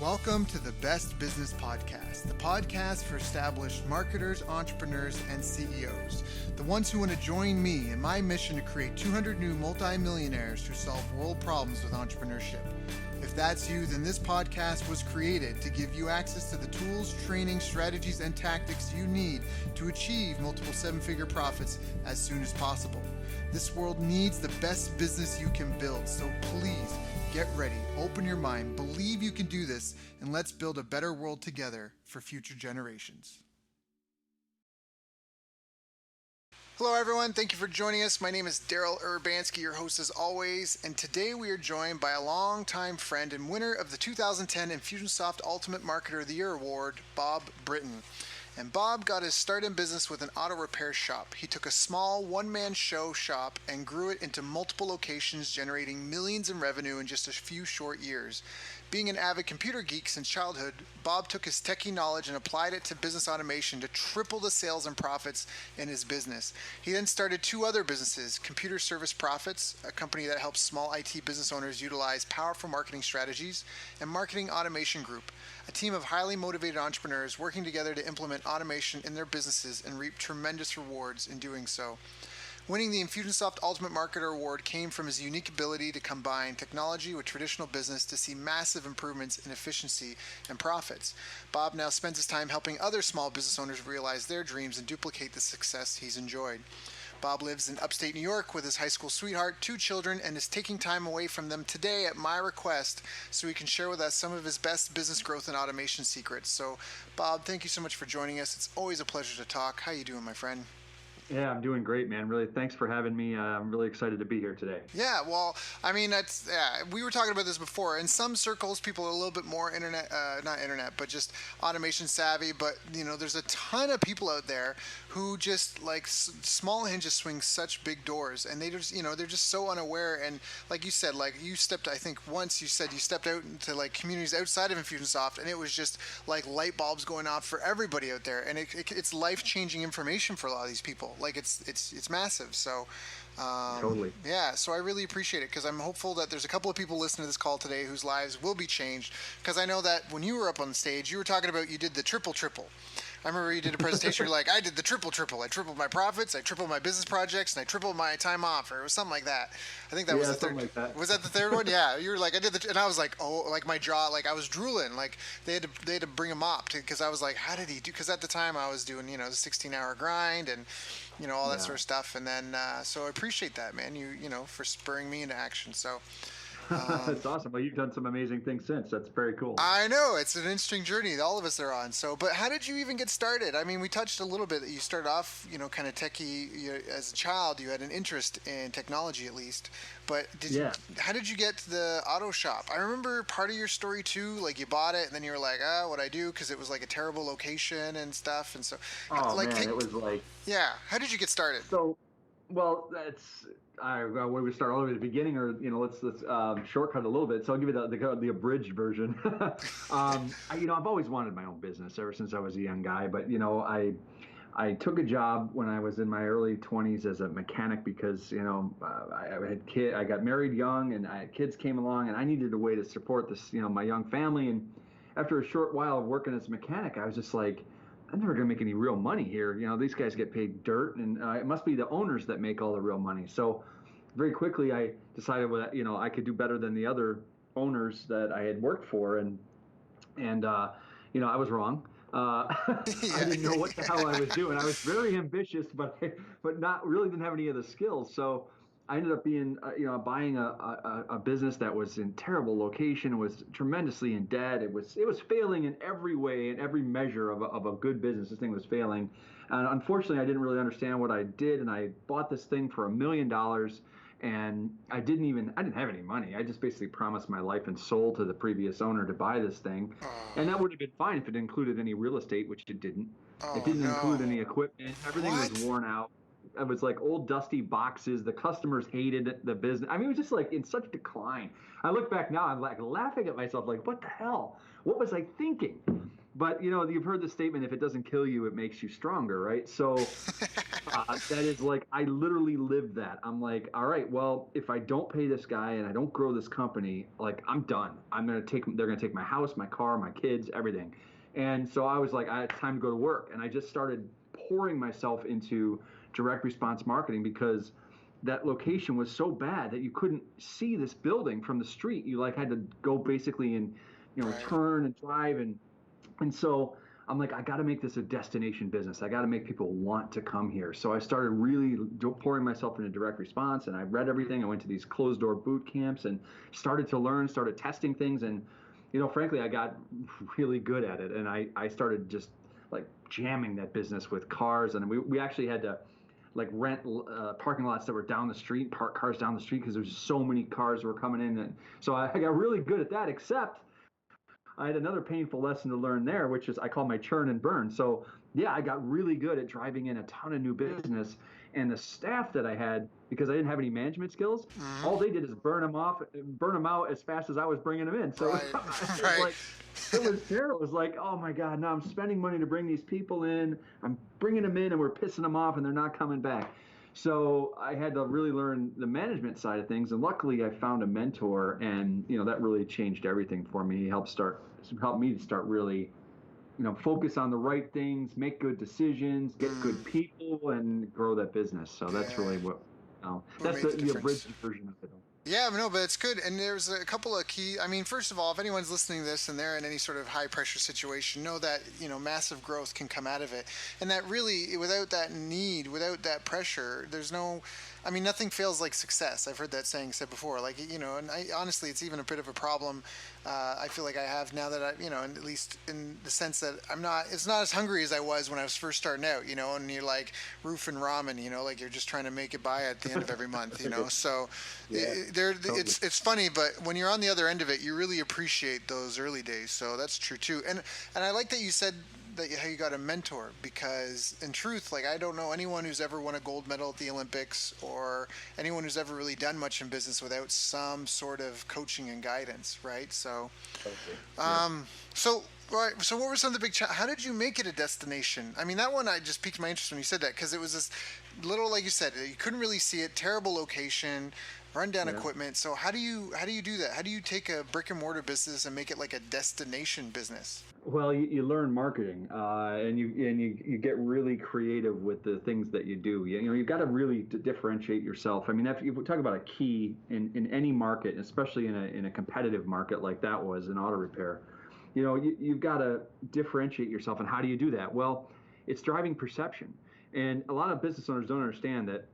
Welcome to the Best Business Podcast, the podcast for established marketers, entrepreneurs, and CEOs, the ones who want to join me in my mission to create 200 new multimillionaires who solve world problems with entrepreneurship. If that's you, then this podcast was created to give you access to the tools, training, strategies, and tactics you need to achieve multiple seven-figure profits as soon as possible. This world needs the best business you can build, so please get ready, open your mind, believe you can do this, and let's build a better world together for future generations. Hello everyone, thank you for joining us. My name is Daryl Urbanski, your host as always, and today we are joined by a longtime friend and winner of the 2010 Infusionsoft Ultimate Marketer of the Year Award, Bob Britton. And Bob got his start in business with an auto repair shop. He took a small one-man show shop and grew it into multiple locations, generating millions in revenue in just a few short years. Being an avid computer geek since childhood, Bob took his techie knowledge and applied it to business automation to triple the sales and profits in his business. He then started two other businesses, Computer Service Profits, a company that helps small IT business owners utilize powerful marketing strategies, and Marketing Automation Group, a team of highly motivated entrepreneurs working together to implement automation in their businesses and reap tremendous rewards in doing so. Winning the Infusionsoft Ultimate Marketer Award came from his unique ability to combine technology with traditional business to see massive improvements in efficiency and profits. Bob now spends his time helping other small business owners realize their dreams and duplicate the success he's enjoyed. Bob lives in upstate New York with his high school sweetheart, two children, and is taking time away from them today at my request so he can share with us some of his best business growth and automation secrets. So, Bob, thank you so much for joining us. It's always a pleasure to talk. How you doing, my friend? Yeah, I'm doing great, man. Really, thanks for having me. I'm really excited to be here today. Yeah, well, I mean, we were talking about this before. In some circles, people are a little bit more not internet, but just automation savvy. But, you know, there's a ton of people out there who just like small hinges swing such big doors, and they just, you know, they're just so unaware. And like you said, like you stepped, I think once you said you stepped out into like communities outside of Infusionsoft, and it was just like light bulbs going off for everybody out there. And it's life-changing information for a lot of these people. Like it's massive. So Totally. yeah, so I really appreciate it because I'm hopeful that there's a couple of people listening to this call today whose lives will be changed, because I know that when you were up on the stage, you were talking about you did the triple. I remember you did a presentation, you're like, I did the triple. I tripled my profits, I tripled my business projects, and I tripled my time off, or it was something like that. I think that was the third. Like that. Was that the third one? Yeah, you were like, I did and I was like, oh, like my jaw, like I was drooling. Like they had to bring him up because I was like, how did he do? Because at the time I was doing, you know, the 16-hour grind and, you know, all that sort of stuff. And then, so I appreciate that, man. You know, for spurring me into action. So. That's awesome. Well, you've done some amazing things since. That's very cool. I know. It's an interesting journey all of us are on. So, but how did you even get started? I mean, we touched a little bit that you started off, you know, kind of techie. As a child, you had an interest in technology at least. But how did you get to the auto shop? I remember part of your story too, like you bought it and then you were like, what'd I do? Because it was like a terrible location and stuff. And so, it was like... Yeah. How did you get started? So, well, that's... where we start all the way at the beginning, or you know, let's shortcut a little bit. So I'll give you the abridged version. I've always wanted my own business ever since I was a young guy. But you know, I took a job when I was in my early 20s as a mechanic because you know I got married young and kids came along and I needed a way to support this my young family. And after a short while of working as a mechanic, I was just like, I'm never going to make any real money here. You know, these guys get paid dirt, and it must be the owners that make all the real money. So very quickly, I decided that, I could do better than the other owners that I had worked for. And I was wrong. I didn't know what the hell I was doing. I was very ambitious, but not really didn't have any of the skills. So I ended up being, buying a business that was in terrible location, was tremendously in debt. It was failing in every way, in every measure of a good business. This thing was failing. And unfortunately, I didn't really understand what I did. And I bought this thing for $1 million. And I didn't have any money. I just basically promised my life and soul to the previous owner to buy this thing. And that would have been fine if it included any real estate, which it didn't. It didn't include any equipment. Everything was worn out. It was like old dusty boxes. The customers hated the business. I mean, it was just like in such decline. I look back now, I'm like laughing at myself, like, what the hell? What was I thinking? But you've heard the statement, if it doesn't kill you, it makes you stronger, right? So that is like, I literally lived that. I'm like, all right, well, if I don't pay this guy and I don't grow this company, like, I'm done. They're gonna take my house, my car, my kids, everything. And so I was like, it's time to go to work. And I just started pouring myself into direct response marketing because that location was so bad that you couldn't see this building from the street. You like had to go basically and, Right. turn and drive, and so I'm like, I got to make this a destination business. I got to make people want to come here. So I started really pouring myself into direct response, and I read everything. I went to these closed door boot camps and started to learn, started testing things. And, frankly, I got really good at it. And I started just like jamming that business with cars. And we actually had to like rent parking lots that were down the street, park cars down the street because there's so many cars were coming in. And so I got really good at that, except I had another painful lesson to learn there, which is I call my churn and burn. So yeah, I got really good at driving in a ton of new business, and the staff that I had, because I didn't have any management skills, Hmm. all they did is burn them out as fast as I was bringing them in. So Right. it was Right. like, it was terrible. It was like, oh my God, now I'm spending money to bring these people in. I'm bringing them in and we're pissing them off and they're not coming back. So I had to really learn the management side of things, and luckily I found a mentor, and that really changed everything for me. He helped me to start really, focus on the right things, make good decisions, get good Mm. people, and grow that business. So that's Yeah. really what, What that's made the the difference? abridged version of it. Yeah, no, but it's good. And there's a couple of key. I mean, first of all, if anyone's listening to this and they're in any sort of high pressure situation, know that massive growth can come out of it, and that really, without that need, without that pressure, there's no. I mean, nothing feels like success. I've heard that saying said before. Like, and I honestly, it's even a bit of a problem. I feel like I have now that and at least in the sense that I'm not. It's not as hungry as I was when I was first starting out. And you're like roofing ramen. Like you're just trying to make it by at the end of every month. So Yeah, totally. it's funny, but when you're on the other end of it, you really appreciate those early days. So that's true too. And I like that you said that how you got a mentor, because in truth, like, I don't know anyone who's ever won a gold medal at the Olympics or anyone who's ever really done much in business without some sort of coaching and guidance, right? Totally. Yep. Um, so, right. So, what were some of the big? How did you make it a destination? I mean, that one I just piqued my interest when you said that, because it was this little, like you said, you couldn't really see it. Terrible location, rundown Yeah. equipment. So, how do you do that? How do you take a brick and mortar business and make it like a destination business? Well, you learn marketing, and you get really creative with the things that you do. You've got to really differentiate yourself. I mean, if you talk about a key in any market, especially in a competitive market like that was in auto repair, you've got to differentiate yourself. And how do you do that? Well, it's driving perception. And a lot of business owners don't understand that,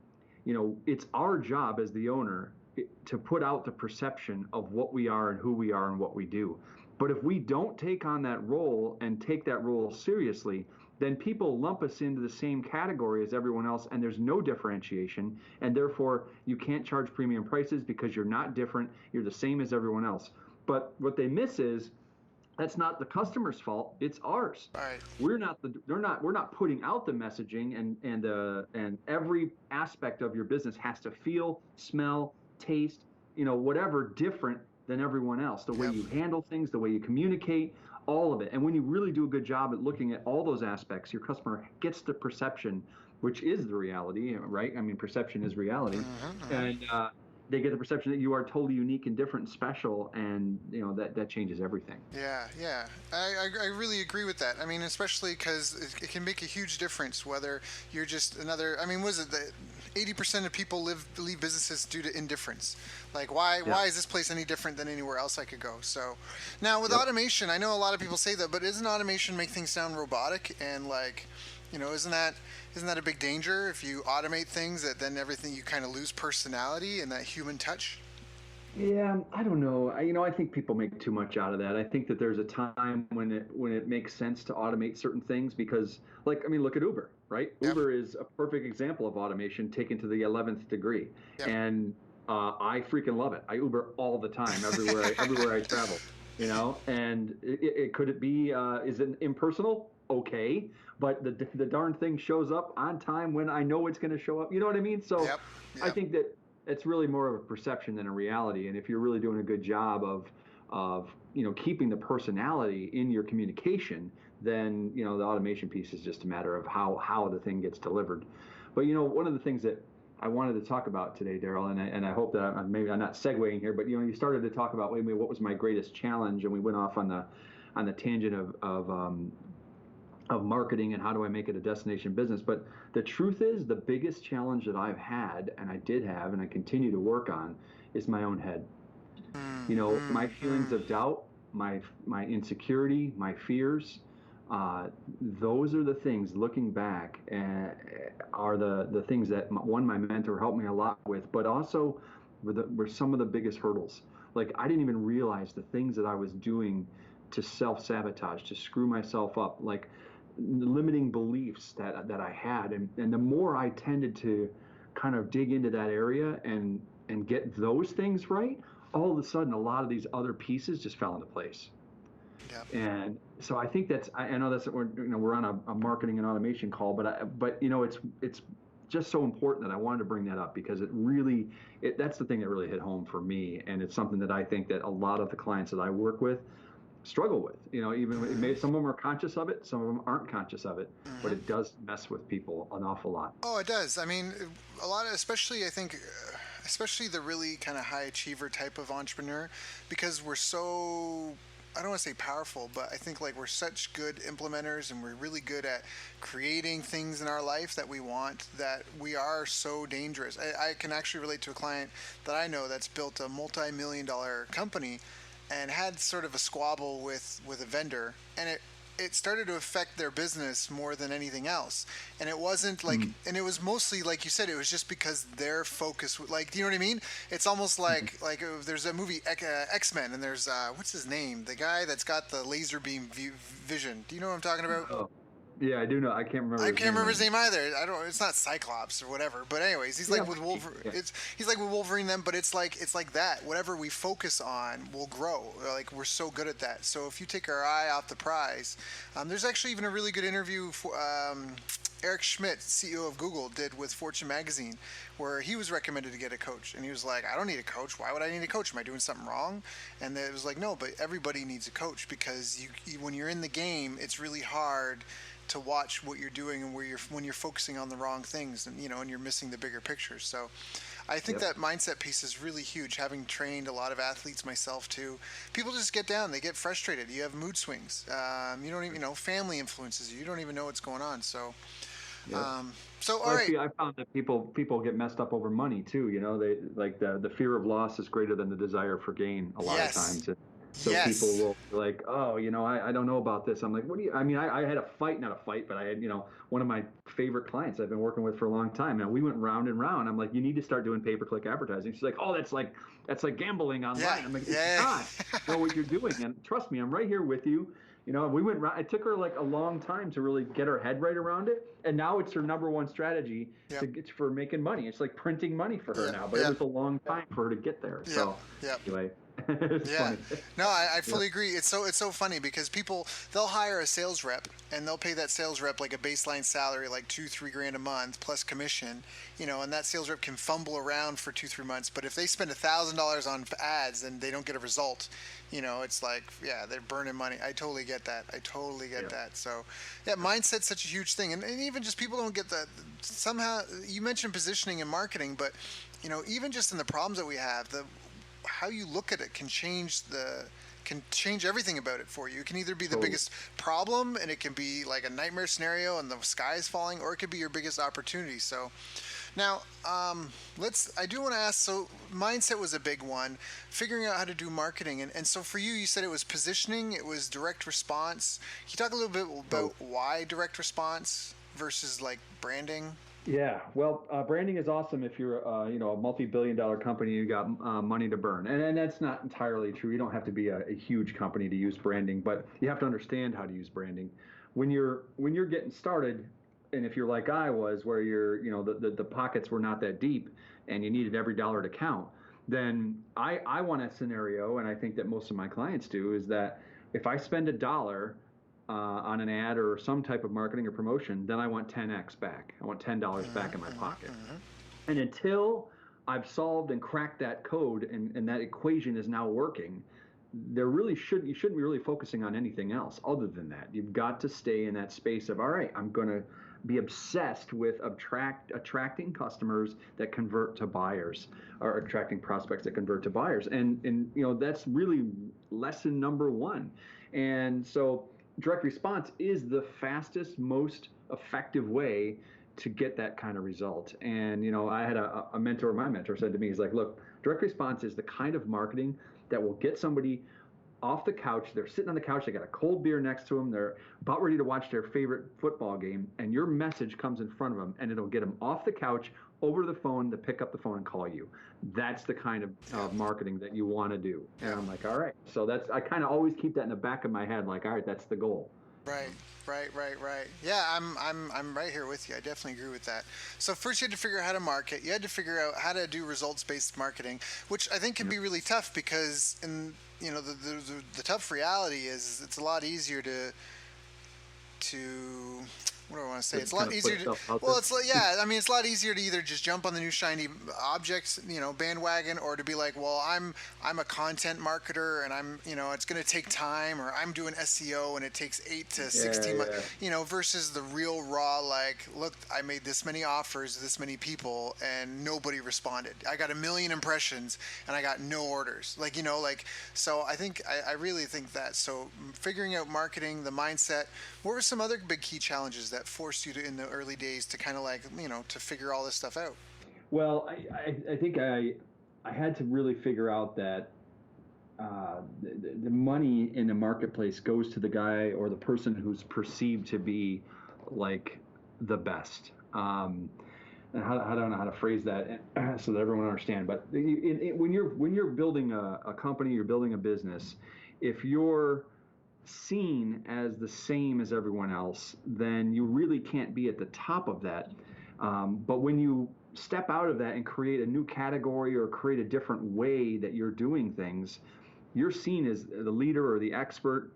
it's our job as the owner to put out the perception of what we are and who we are and what we do. But if we don't take on that role and take that role seriously, then people lump us into the same category as everyone else, and there's no differentiation, and therefore you can't charge premium prices because you're not different. You're the same as everyone else. But what they miss is that's not the customer's fault. It's ours. All right. We're not putting out the messaging, and every aspect of your business has to feel, smell, taste, whatever different than everyone else. The way Yep. you handle things, the way you communicate, all of it. And when you really do a good job at looking at all those aspects, your customer gets the perception, which is the reality, right? I mean, perception is reality, Hmm. and they get the perception that you are totally unique and different and special, and that changes everything. Yeah, yeah. I really agree with that. I mean, especially because it can make a huge difference whether you're just another. I mean, was it that 80% of people leave businesses due to indifference? Like, why Yeah. why is this place any different than anywhere else I could go? So, now with Yep. automation, I know a lot of people say that, but isn't automation make things sound robotic and like, isn't that a big danger if you automate things that then everything you kind of lose personality and that human touch? Yeah, I don't know. I think people make too much out of that. I think that there's a time when it makes sense to automate certain things because, like, I mean, look at Uber, right? Yep. Uber is a perfect example of automation taken to the 11th degree, Yep. and I freaking love it. I Uber all the time, everywhere I travel. And could it be? Is it impersonal? Okay, but the darn thing shows up on time when I know it's going to show up. You know what I mean? So Yep. I Yep. think that it's really more of a perception than a reality. And if you're really doing a good job of of keeping the personality in your communication, then the automation piece is just a matter of how the thing gets delivered. But one of the things that I wanted to talk about today, Daryl, and I hope that maybe I'm not segueing here, but you started to talk about, wait, what was my greatest challenge, and we went off on the tangent of marketing and how do I make it a destination business. But the truth is, the biggest challenge that I've had, and I did have, and I continue to work on, is my own head. My feelings of doubt, my insecurity, my fears. Those are the things, looking back, are the things that my mentor helped me a lot with, but also were some of the biggest hurdles. Like, I didn't even realize the things that I was doing to self-sabotage, to screw myself up, like limiting beliefs that I had. And the more I tended to kind of dig into that area and get those things right, all of a sudden, a lot of these other pieces just fell into place. Yep. And so I think I know that's we're on a marketing and automation call, but it's just so important that I wanted to bring that up, because that's the thing that really hit home for me, and it's something that I think that a lot of the clients that I work with struggle with. Even some of them are conscious of it, some of them aren't conscious of it, but it does mess with people an awful lot. Oh, it does. I mean, a lot of, especially I think, especially the really kind of high achiever type of entrepreneur, because we're so, I don't want to say powerful, but I think like we're such good implementers and we're really good at creating things in our life that we want, that we are so dangerous. I can actually relate to a client that I know that's built a multi-million-dollar company and had sort of a squabble with a vendor, and it started to affect their business more than anything else. And it wasn't like, and it was mostly, like you said, it was just because their focus, like, do you know what I mean? It's almost like there's a movie, X-Men, and there's, what's his name? The guy that's got the laser beam vision. Do you know what I'm talking about? Oh. Yeah, I do know. I can't remember. I can't remember his name either. I don't. It's not Cyclops or whatever. But anyways, he's like with Wolverine. Yeah. He's like with Wolverine then. But it's like that. Whatever we focus on will grow. Like, we're so good at that. So if you take our eye off the prize, there's actually even a really good interview for Eric Schmidt, CEO of Google, did with Fortune magazine, where he was recommended to get a coach, and he was like, I don't need a coach. Why would I need a coach? Am I doing something wrong? And it was like, no, but everybody needs a coach, because when you're in the game, it's really hard to watch what you're doing and when you're focusing on the wrong things, and and you're missing the bigger picture. So I think that mindset piece is really huge. Having trained a lot of athletes myself too, people just get down, they get frustrated. You have mood swings. You don't even family influences you. You don't even know what's going on. So all right. I found that people get messed up over money too. They like the fear of loss is greater than the desire for gain a lot of times. So people will be like, oh, I don't know about this. I'm like, what do you? I mean, I had not a fight, but I had, one of my favorite clients I've been working with for a long time. And we went round and round. I'm like, you need to start doing pay-per-click advertising. She's like, oh, that's like gambling online. Yeah. I'm like, it's not. Know what you're doing, and trust me, I'm right here with you. We went round. It took her like a long time to really get her head right around it, and now it's her number one strategy for making money. It's like printing money for her now, but it was a long time for her to get there. So anyway. Funny. No, I fully agree. It's so funny, because they'll hire a sales rep, and they'll pay that sales rep like a baseline salary, like $2-3 grand a month plus commission, and that sales rep can fumble around for 2-3 months. But if they spend $1,000 on ads and they don't get a result, it's like, they're burning money. I totally get that. That. So mindset's such a huge thing, and even just people don't get that. Somehow, you mentioned positioning and marketing, but even just in the problems that we have, how you look at it can change everything about it for you. It can either be the biggest problem, and it can be like a nightmare scenario and the sky is falling, or it could be your biggest opportunity. So now, I do want to ask, so mindset was a big one, figuring out how to do marketing. And so for you said it was positioning, it was direct response. Can you talk a little bit about why direct response versus like branding? Yeah, well, branding is awesome if you're, a multi-billion-dollar company. You got money to burn, and that's not entirely true. You don't have to be a huge company to use branding, but you have to understand how to use branding. When you're getting started, and if you're like I was, where the pockets were not that deep, and you needed every dollar to count, then I want a scenario, and I think that most of my clients do, is that if I spend $1 on an ad or some type of marketing or promotion, then I want 10x back. I want $10 back in my pocket. And until I've solved and cracked that code, and that equation is now working, you shouldn't be really focusing on anything else other than that. You've got to stay in that space of, all right, I'm going to be obsessed with attracting customers that convert to buyers, or attracting prospects that convert to buyers. And that's really lesson number one. And so direct response is the fastest, most effective way to get that kind of result. And I had a mentor, my mentor said to me, he's like, look, direct response is the kind of marketing that will get somebody off the couch. They're sitting on the couch, they got a cold beer next to them, they're about ready to watch their favorite football game, and your message comes in front of them, and it'll get them off the couch, over to the phone, to pick up the phone and call you. That's the kind of marketing that you want to do. And I'm like, all right. So I kind of always keep that in the back of my head, like, all right, that's the goal. Right. Yeah, I'm right here with you. I definitely agree with that. So first you had to figure out how to market. You had to figure out how to do results-based marketing, which I think can be really tough because the tough reality is it's a lot easier to what do I want to say? It's a lot easier to, well, it's like, yeah, I mean, it's a lot easier to either just jump on the new shiny objects, bandwagon, or to be like, well, I'm a content marketer and it's going to take time, or I'm doing SEO and it takes 8 to 16 months, versus the real raw, like, look, I made this many offers to this many people and nobody responded. I got 1 million impressions and I got no orders. So I really think that. So figuring out marketing, the mindset, what were some other big key challenges that forced you to, in the early days, to kind of to figure all this stuff out? Well, I think I had to really figure out that the money in the marketplace goes to the guy or the person who's perceived to be like the best. And I don't know how to phrase that so that everyone understands. But when you're building a company, you're building a business, if you're seen as the same as everyone else, then you really can't be at the top of that. But when you step out of that and create a new category or create a different way that you're doing things, you're seen as the leader or the expert.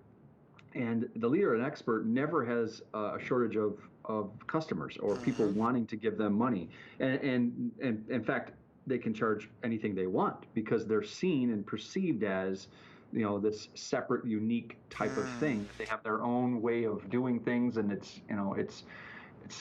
And the leader and expert never has a shortage of customers or people wanting to give them money. And in fact, they can charge anything they want because they're seen and perceived as this separate, unique type of thing. They have their own way of doing things, and it's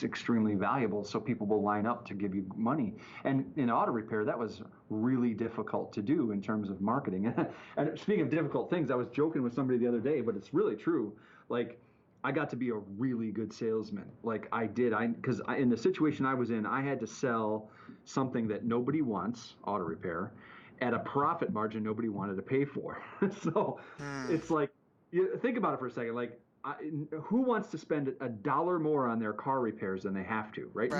extremely valuable. So people will line up to give you money. And in auto repair, that was really difficult to do in terms of marketing. And speaking of difficult things, I was joking with somebody the other day, but it's really true. Like, I got to be a really good salesman. Like I did, because in the situation I was in, I had to sell something that nobody wants, auto repair, at a profit margin nobody wanted to pay for. So it's like, think about it for a second. Like, who wants to spend $1 more on their car repairs than they have to, right?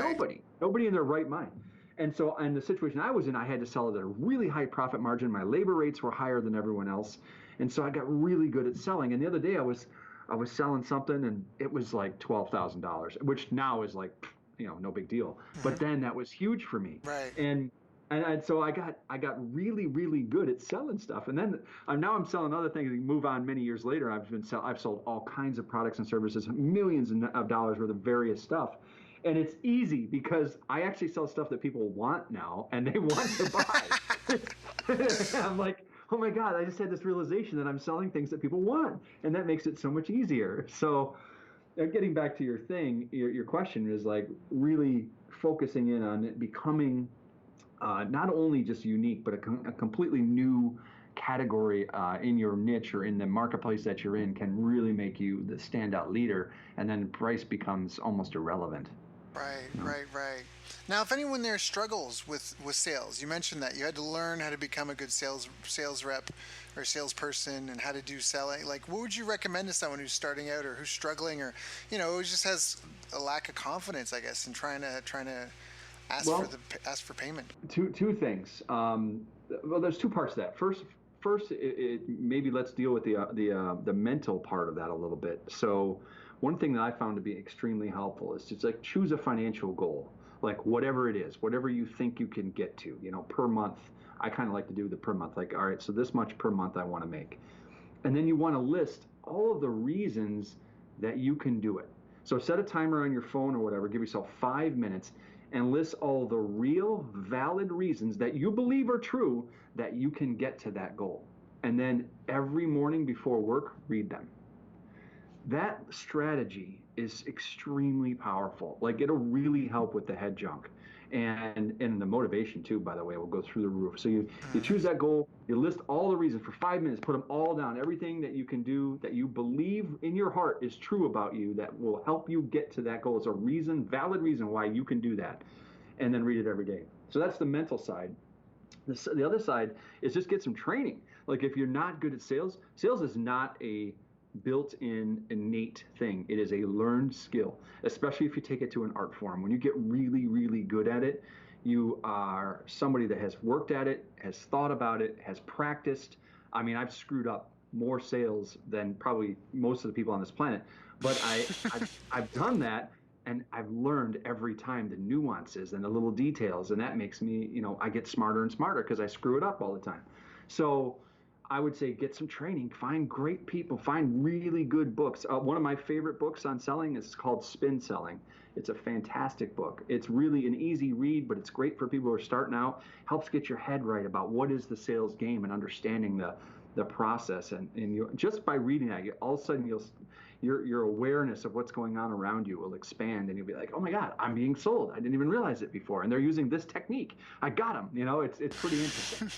Nobody in their right mind. And so in the situation I was in, I had to sell it at a really high profit margin. My labor rates were higher than everyone else. And so I got really good at selling. And the other day I was selling something and it was like $12,000, which now is like, no big deal. But then that was huge for me. Right. And so I got really, really good at selling stuff. And then now I'm selling other things. Move on many years later, I've sold all kinds of products and services, millions of dollars worth of various stuff. And it's easy because I actually sell stuff that people want now and they want to buy. I'm like, oh my God, I just had this realization that I'm selling things that people want. And that makes it so much easier. So getting back to your thing, your question is like really focusing in on it becoming not only just unique, but a completely new category in your niche or in the marketplace that you're in can really make you the standout leader, and then price becomes almost irrelevant. Right. Now, if anyone there struggles with sales, you mentioned that you had to learn how to become a good sales rep or salesperson and how to do selling. Like, what would you recommend to someone who's starting out or who's struggling or, who just has a lack of confidence, I guess, in trying to ask for payment? Two things. Well, there's two parts to that. First, maybe let's deal with the mental part of that a little bit. So, one thing that I found to be extremely helpful is just like choose a financial goal, like whatever it is, whatever you think you can get to, per month. I kind of like to do the per month, like, all right, so this much per month I want to make. And then you want to list all of the reasons that you can do it. So set a timer on your phone or whatever, give yourself 5 minutes and list all the real valid reasons that you believe are true that you can get to that goal. and then every morning before work, read them. That strategy is extremely powerful. Like, it'll really help with the head junk. And the motivation too, by the way, will go through the roof. So you choose that goal, you list all the reasons for 5 minutes, put them all down, everything that you can do that you believe in your heart is true about you that will help you get to that goal. It's a reason, valid reason why you can do that. And then read it every day. So that's the mental side. The other side is just get some training. Like, if you're not good at sales, sales is not a built-in innate thing. It is a learned skill, especially if you take it to an art form. When you get really, really good at it, you are somebody that has worked at it, has thought about it, has practiced. I mean, I've screwed up more sales than probably most of the people on this planet, but I've done that, and I've learned every time the nuances and the little details, and that makes me, I get smarter and smarter because I screw it up all the time. So I would say get some training, find great people, find really good books. One of my favorite books on selling is called Spin Selling. It's a fantastic book. It's really an easy read, but it's great for people who are starting out. Helps get your head right about what is the sales game and understanding the process. And just by reading that, all of a sudden your awareness of what's going on around you will expand, and you'll be like, oh my God, I'm being sold. I didn't even realize it before. And they're using this technique. I got them. It's pretty interesting.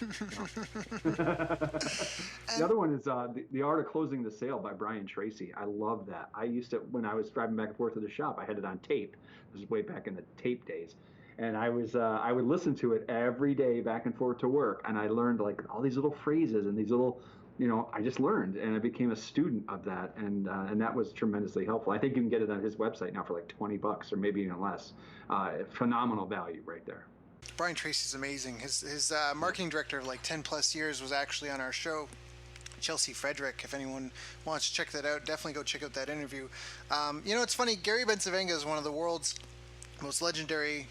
The other one is the Art of Closing the Sale by Brian Tracy. I love that. I used to, when I was driving back and forth to the shop, I had it on tape. This is way back in the tape days. And I would listen to it every day back and forth to work. And I learned like all these little phrases and these little, I just learned, and I became a student of that, and that was tremendously helpful. I think you can get it on his website now for like $20 or maybe even less. Phenomenal value right there. Brian Tracy's amazing. His marketing director of like 10 plus years was actually on our show, Chelsea Frederick. If anyone wants to check that out, definitely go check out that interview. It's funny, Gary Bencivenga is one of the world's most legendary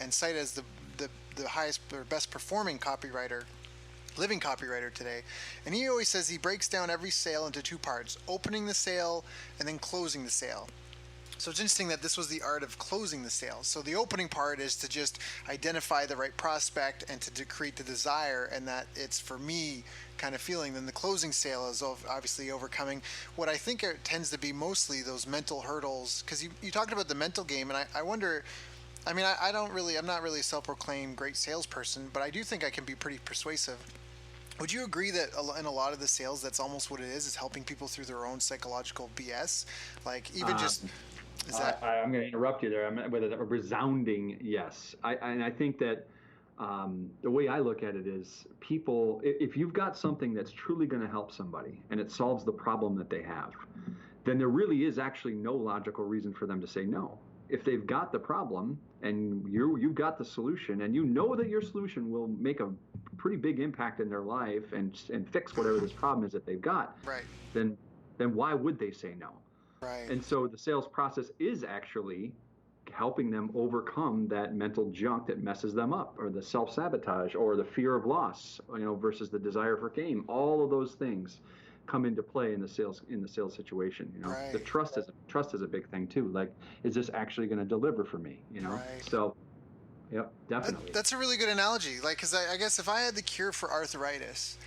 and cited as the highest or best performing living copywriter today, and he always says he breaks down every sale into two parts: opening the sale and then closing the sale. So it's interesting that this was the art of closing the sale. So the opening part is to just identify the right prospect and to create the desire, and that it's for me kind of feeling. Then the closing sale is obviously overcoming what I think tends to be mostly those mental hurdles, because you talked about the mental game, and I wonder, I'm not really a self-proclaimed great salesperson, but I do think I can be pretty persuasive. Would you agree that in a lot of the sales, that's almost what it is helping people through their own psychological BS? Like, even just, is that... I'm going to interrupt you there. I'm with a resounding yes. I think that the way I look at it is, people, if you've got something that's truly going to help somebody and it solves the problem that they have, then there really is actually no logical reason for them to say no. If they've got the problem and you've got the solution, and you know that your solution will make a pretty big impact in their life and fix whatever this problem is that they've got, right, then why would they say no? Right. And so the sales process is actually helping them overcome that mental junk that messes them up, or the self-sabotage, or the fear of loss, versus the desire for gain. All of those things come into play in the sales situation. Right. The trust is a big thing too. Like, is this actually going to deliver for me? Right. So, yep, definitely. That's a really good analogy. Like, because I guess if I had the cure for arthritis,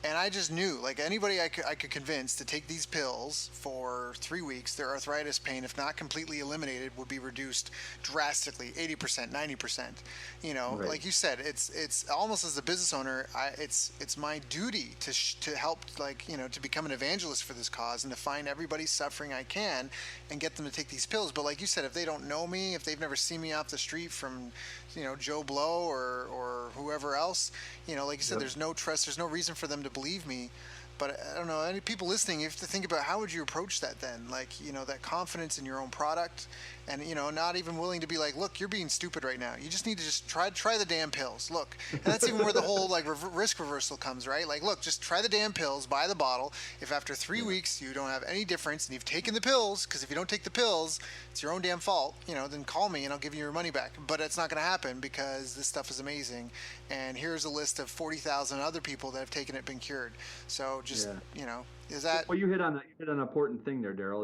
and I just knew, like, anybody I could convince to take these pills for 3 weeks, their arthritis pain, if not completely eliminated, would be reduced drastically, 80%, 90%. Right. Like you said, it's almost, as a business owner, it's my duty to help, to become an evangelist for this cause and to find everybody suffering I can and get them to take these pills. But like you said, if they don't know me, if they've never seen me off the street from, Joe Blow or whoever else, like you said, Yep. there's no trust, there's no reason for them to believe me. But I don't know, any people listening, you have to think about, how would you approach that then? Like, that confidence in your own product, and, not even willing to be like, look, you're being stupid right now. You just need to just try the damn pills. Look, and that's even where the whole risk reversal comes, right? Like, look, just try the damn pills, buy the bottle. If after 3 weeks you don't have any difference and you've taken the pills, because if you don't take the pills, it's your own damn fault, then call me and I'll give you your money back. But it's not going to happen, because this stuff is amazing. And here's a list of 40,000 other people that have taken it, been cured. So just, is that... Well, you hit on an important thing there, Daryl.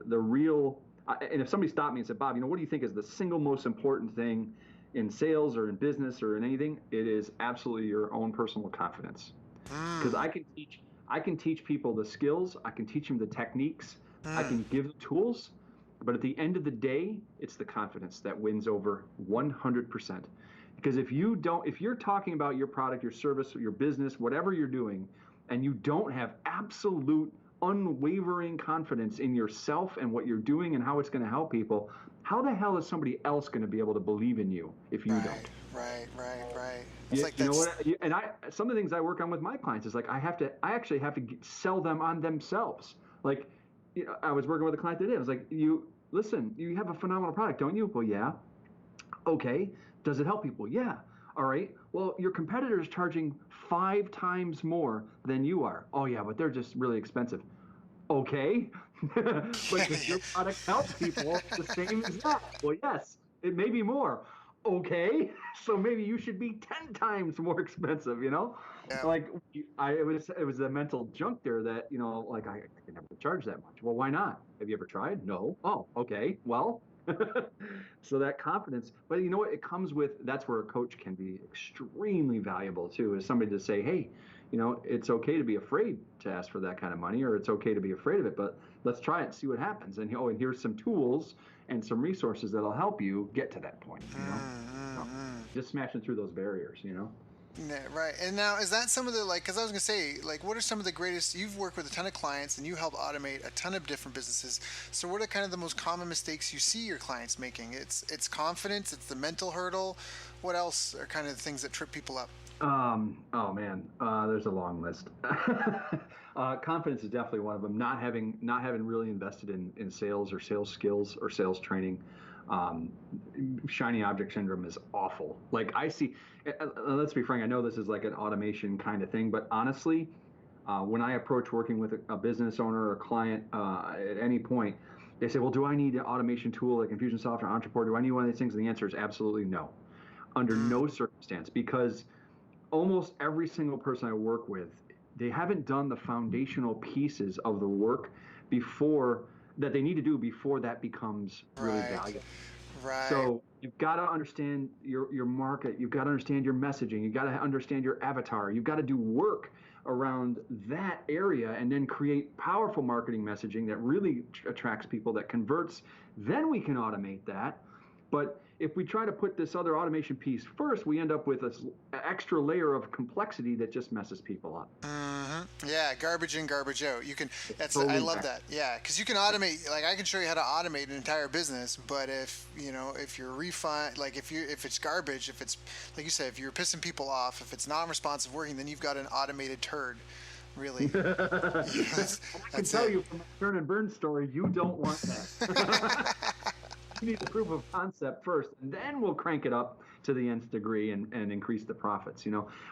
The real, and if somebody stopped me and said, Bob, what do you think is the single most important thing in sales or in business or in anything? It is absolutely your own personal confidence. because I can teach people the skills, I can teach them the techniques, I can give the tools, but at the end of the day, it's the confidence that wins over 100%. Because if you're talking about your product, your service, your business, whatever you're doing, and you don't have absolute unwavering confidence in yourself and what you're doing and how it's going to help people, how the hell is somebody else going to be able to believe in you if you don't? Right. It's like You know that's what? And some of the things I work on with my clients is like I actually have to sell them on themselves. Like, I was working with a client today. I was like, listen, you have a phenomenal product, don't you? Well, yeah. Okay. Does it help people? Yeah. All right. Well, your competitor is charging 5 times more than you are. Oh yeah, but they're just really expensive. Okay. But does your product help people the same as that? Well, yes, it may be more. Okay. So maybe you should be 10 times more expensive, yeah. Like it was a mental junk there that, like I can never charge that much. Well, why not? Have you ever tried? No. Oh, okay. Well, so that confidence, but you know what? It comes with, that's where a coach can be extremely valuable too, is somebody to say, hey, it's okay to be afraid to ask for that kind of money, or it's okay to be afraid of it, but let's try it and see what happens. And and here's some tools and some resources that'll help you get to that point, just smashing through those barriers. Yeah, right. And now, is that some of the, like, because I was going to say, like, what are some of the greatest, you've worked with a ton of clients and you help automate a ton of different businesses. So what are kind of the most common mistakes you see your clients making? It's confidence, it's the mental hurdle. What else are kind of the things that trip people up? Oh man, there's a long list. Confidence is definitely one of them. Not having really invested in sales or sales skills or sales training. Um, Shiny object syndrome is awful. Like I see, let's be frank. I know this is like an automation kind of thing, but honestly, when I approach working with a business owner or a client at any point, they say, "Well, do I need an automation tool like Infusionsoft or Entreport? Do I need one of these things?" And the answer is absolutely no, under no circumstance, because almost every single person I work with, they haven't done the foundational pieces of the work before that they need to do before that becomes really Right, valuable. right, So you've got to understand your market. You've got to understand your messaging. You've got to understand your avatar. You've got to do work around that area and then create powerful marketing messaging that really attracts people, that converts. Then we can automate that. But if we try to put this other automation piece first, we end up with this extra layer of complexity that just messes people up. Yeah, garbage in, garbage out. You can. I Totally love right. that. Yeah, because you can automate. Like I can show you how to automate an entire business, but if you're like if it's garbage, if it's like you said, if you're pissing people off, if it's non-responsive working, then you've got an automated turd. Really, that's, I can that's tell it. you from my turn and burn story, you don't want that. You need the proof of concept first, and then we'll crank it up to the nth degree and increase the profits.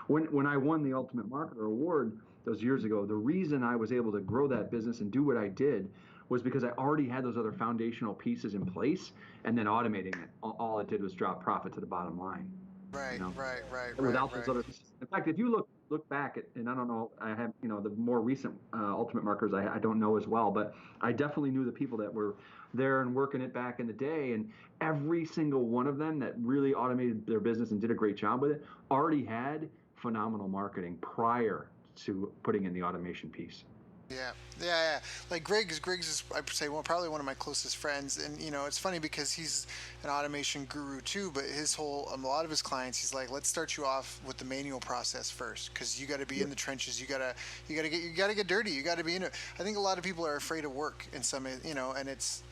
When I won the Ultimate Marketer Award those years ago, the reason I was able to grow that business and do what I did was because I already had those other foundational pieces in place, and then automating it. All it did was drop profit to the bottom line. You Right, know, right, right, right, without those right. other pieces. In fact, if you look back at, and I don't know, I have the more recent Ultimate Markers, I don't know as well, but I definitely knew the people that were there and working it back in the day, and every single one of them that really automated their business and did a great job with it already had phenomenal marketing prior to putting in the automation piece. Yeah, yeah. Like Griggs is I'd say probably one of my closest friends, and it's funny because he's an automation guru too. But his whole a lot of his clients, he's like, let's start you off with the manual process first, because you got to be in Yep. the trenches. You got to get dirty. You got to be in it. I think a lot of people are afraid of work in some, and it's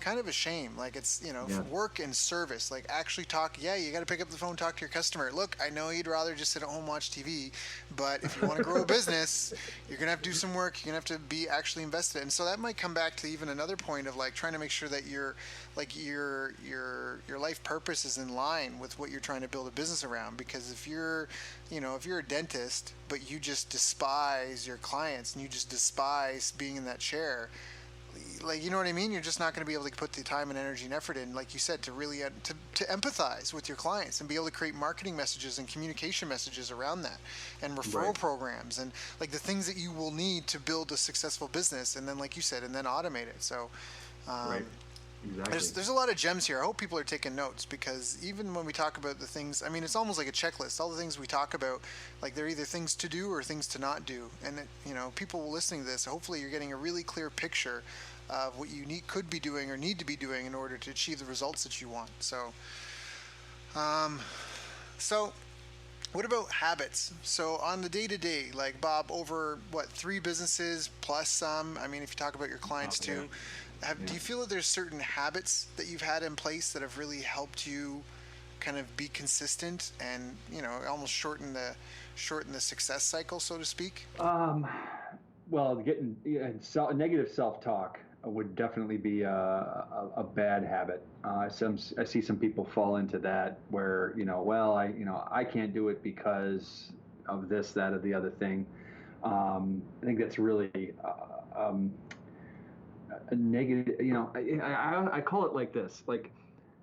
kind of a shame. Like it's Yeah. work and service. Like actually talk. Yeah, you got to pick up the phone, talk to your customer. Look, I know you'd rather just sit at home watch TV, but if you want to grow a business, you're gonna have to do some work. You're gonna have to be actually invested. And so that might come back to even another point of like trying to make sure that your life purpose is in line with what you're trying to build a business around. Because if you're a dentist but you just despise your clients and you just despise being in that chair, like, you know what I mean? You're just not going to be able to put the time and energy and effort in, like you said, to really to empathize with your clients and be able to create marketing messages and communication messages around that, and referral Right. programs and like the things that you will need to build a successful business, and then like you said, and then automate it. So, um, Right. Exactly. There's a lot of gems here. I hope people are taking notes, because even when we talk about the things, I mean, it's almost like a checklist. All the things we talk about, like they're either things to do or things to not do. And people listening to this, hopefully you're getting a really clear picture of what you could be doing or need to be doing in order to achieve the results that you want. Um, so what about habits? So on the day to day, like Bob, over what, 3 businesses plus some? I mean, if you talk about your clients Yeah. too, Yeah. do you feel that there's certain habits that you've had in place that have really helped you kind of be consistent and almost shorten the success cycle, so to speak? Um, well, getting negative self-talk would definitely be a bad habit. I see some people fall into that where, well, I can't do it because of this, that, or the other thing. I think that's really a negative. I call it like this. Like,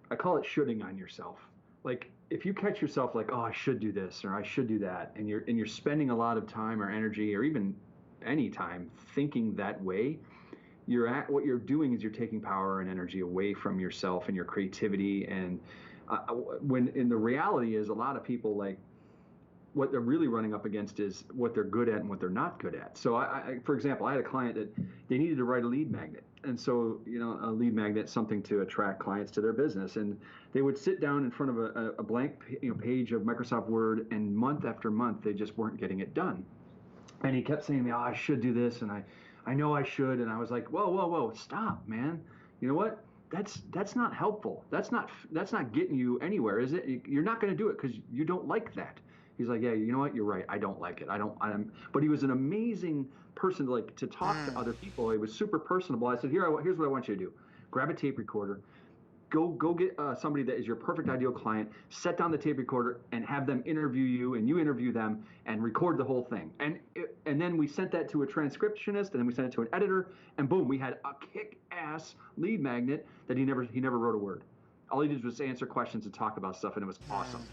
I call it shoulding on yourself. Like, if you catch yourself like, oh, I should do this or I should do that, and you're spending a lot of time or energy or even any time thinking that way, what you're doing is you're taking power and energy away from yourself and your creativity. And when in the reality is, a lot of people, like, what they're really running up against is what they're good at and what they're not good at. So for example, I had a client that they needed to write a lead magnet. And so, a lead magnet, something to attract clients to their business. And they would sit down in front of a blank page of Microsoft Word, and month after month, they just weren't getting it done. And he kept saying to me, oh, I should do this. And I know I should. And I was like, whoa, whoa, whoa, stop, man. You know what? That's not helpful. That's not getting you anywhere, is it? You're not going to do it because you don't like that. He's like, yeah, you know what? You're right. I don't like it. But he was an amazing person to talk to other people. He was super personable. I said, here's what I want you to do. Grab a tape recorder. Go get somebody that is your perfect ideal client, set down the tape recorder and have them interview you, and you interview them and record the whole thing. And then we sent that to a transcriptionist, and then we sent it to an editor, and boom, we had a kick-ass lead magnet that he never wrote a word. All he did was answer questions and talk about stuff, and it was awesome.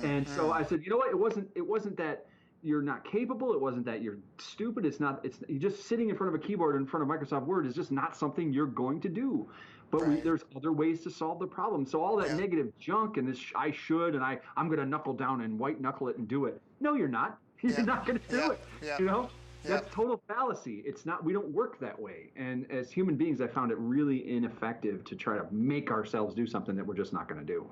And so I said, you know what? It wasn't that you're not capable. It wasn't that you're stupid. It's you're just sitting in front of a keyboard in front of Microsoft Word is just not something you're going to do. But Right. there's other ways to solve the problem. So all that Yeah. negative junk and this I should and I'm going to knuckle down and white knuckle it and do it. No, you're not. You're Yeah. not going to Yeah. do it. Yeah. You know, Yeah. that's total fallacy. It's not. We don't work that way. And as human beings, I found it really ineffective to try to make ourselves do something that we're just not going to do.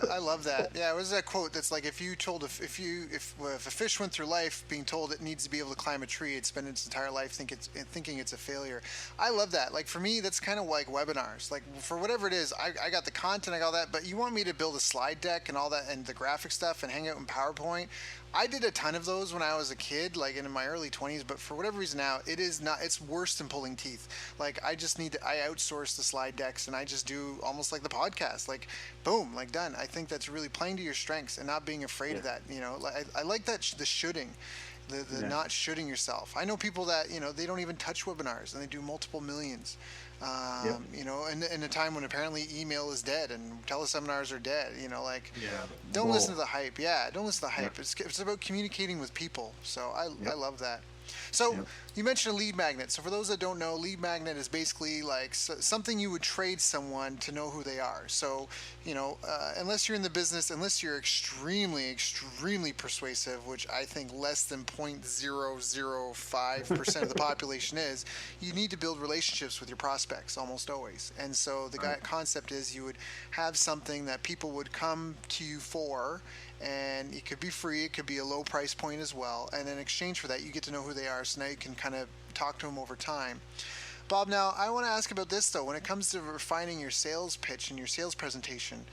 I love that. Yeah, it was that quote that's like, if a fish went through life being told it needs to be able to climb a tree, it'd spend its entire life thinking it's a failure. I love that. Like, for me, that's kind of like webinars. Like, for whatever it is, I got the content, I got all that, but you want me to build a slide deck and all that and the graphic stuff and hang out in PowerPoint. I did a ton of those when I was a kid, like in my early 20s, but for whatever reason now, it's worse than pulling teeth. Like, I outsource the slide decks and I just do almost like the podcast, like, boom, like, done. I think that's really playing to your strengths and not being afraid of that. Like, I like that, the shoulding. The not shooting yourself. I know people that they don't even touch webinars and they do multiple millions. Yep. In a time when apparently email is dead and teleseminars are dead. Like, Yeah. don't Whoa. listen to the hype. Yeah, don't listen to the hype. Yep. It's about communicating with people. So I Yep. love that. So Yep. you mentioned a lead magnet. So for those that don't know, lead magnet is basically like something you would trade someone to know who they are. So unless you're in the business, unless you're extremely, extremely persuasive, which I think less than 0.005% of the population is, you need to build relationships with your prospects almost always. And so the concept is you would have something that people would come to you for, and it could be free, it could be a low price point as well, and in exchange for that you get to know who they are, so now you can kind of talk to them over time. Bob, now I want to ask about this though. When it comes to refining your sales pitch and your sales presentation,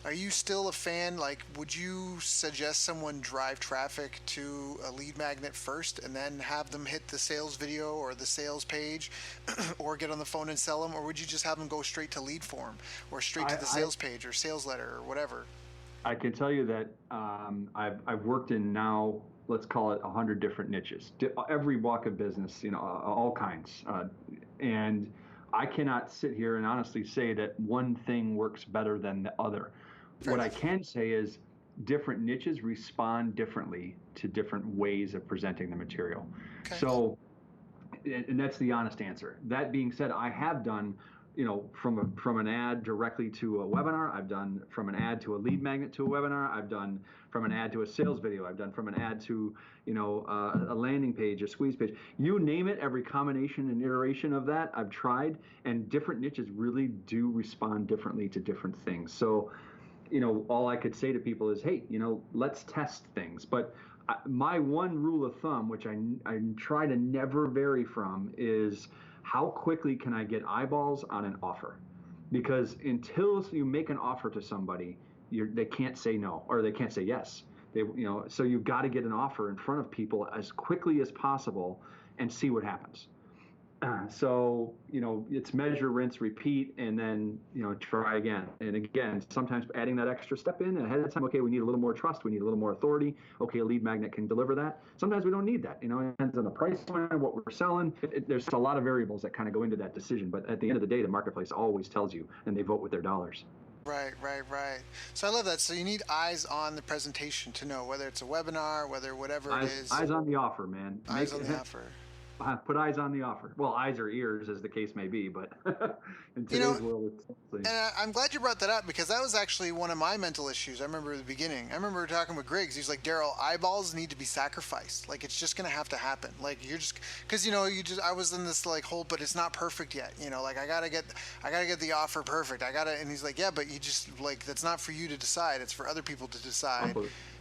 are you still a fan? Like, would you suggest someone drive traffic to a lead magnet first and then have them hit the sales video or the sales page or get on the phone and sell them? Or would you just have them go straight to lead form or straight to the sales page or sales letter or whatever? I can tell you that I've worked in now, let's call it 100 different niches, every walk of business, all kinds. And I cannot sit here and honestly say that one thing works better than the other. What I can say is different niches respond differently to different ways of presenting the material. Okay. So, and that's the honest answer. That being said, I have done from an ad directly to a webinar. I've done from an ad to a lead magnet to a webinar. I've done from an ad to a sales video. I've done from an ad to, a landing page, a squeeze page. You name it, every combination and iteration of that I've tried, and different niches really do respond differently to different things. So, all I could say to people is, hey, let's test things. But my one rule of thumb, which I try to never vary from, is how quickly can I get eyeballs on an offer? Because until you make an offer to somebody, they can't say no, or they can't say yes. So you've got to get an offer in front of people as quickly as possible and see what happens. So, it's measure, rinse, repeat, and then, try again. And again, sometimes adding that extra step in ahead of time. Okay, we need a little more trust. We need a little more authority. Okay, a lead magnet can deliver that. Sometimes we don't need that. It depends on the price point, what we're selling. There's a lot of variables that kind of go into that decision. But at the end of the day, the marketplace always tells you, and they vote with their dollars. Right. So I love that. So you need eyes on the presentation to know whether it's a webinar, whatever it is. Eyes on the offer, man. Eyes on the offer. Put eyes on the offer. Well, eyes or ears, as the case may be, but in today's world, and I'm glad you brought that up, because that was actually one of my mental issues. I remember at the beginning. I remember talking with Griggs. He's like, Daryl, eyeballs need to be sacrificed. Like, it's just gonna have to happen. Like, you're just, because I was in this like whole, but it's not perfect yet. Like I gotta get the offer perfect. And he's like, yeah, but you just that's not for you to decide. It's for other people to decide.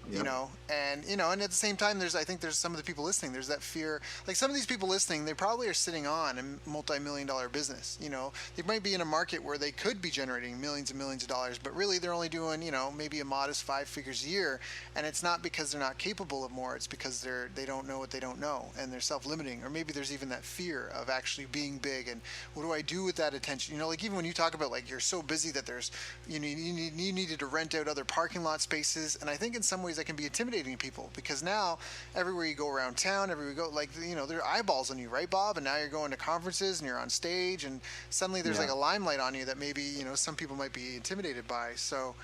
Yep. And at the same time, I think there's some of the people listening, there's that fear, like some of these people listening, they probably are sitting on a multi-million-dollar business. They might be in a market where they could be generating millions and millions of dollars, but really they're only doing, maybe a modest 5 figures a year. And it's not because they're not capable of more, it's because they don't know what they don't know, and they're self-limiting. Or maybe there's even that fear of actually being big, and what do I do with that attention? Like even when you talk about like you're so busy that there's, you needed to rent out other parking lot spaces. And I think in some ways that can be intimidating to people, because now everywhere you go around town, everywhere you go, like, there are eyeballs on you, right, Bob? And now you're going to conferences and you're on stage, and suddenly there's like a limelight on you that maybe, some people might be intimidated by. So,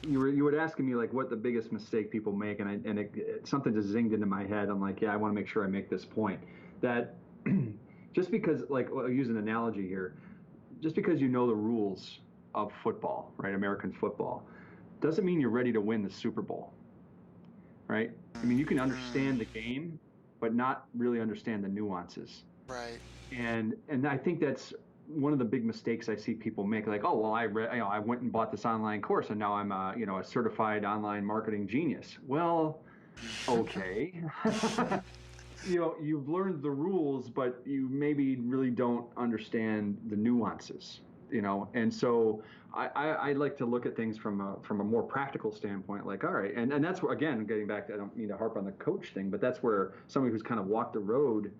you were asking me like what the biggest mistake people make, and it something just zinged into my head. I'm like, yeah, I want to make sure I make this point that just because, like, I'll use an analogy here, just because you know the rules of football, right, American football, doesn't mean you're ready to win the Super Bowl. Right? I mean, you can understand the game, but not really understand the nuances. Right. And I think that's one of the big mistakes I see people make. Like, oh, well, I went and bought this online course, and now I'm a certified online marketing genius. Well, okay. You've learned the rules, but you maybe really don't understand the nuances. And so I like to look at things from a more practical standpoint, like, all right, and that's where, again, getting back to, I don't mean to harp on the coach thing, but that's where somebody who's kind of walked the road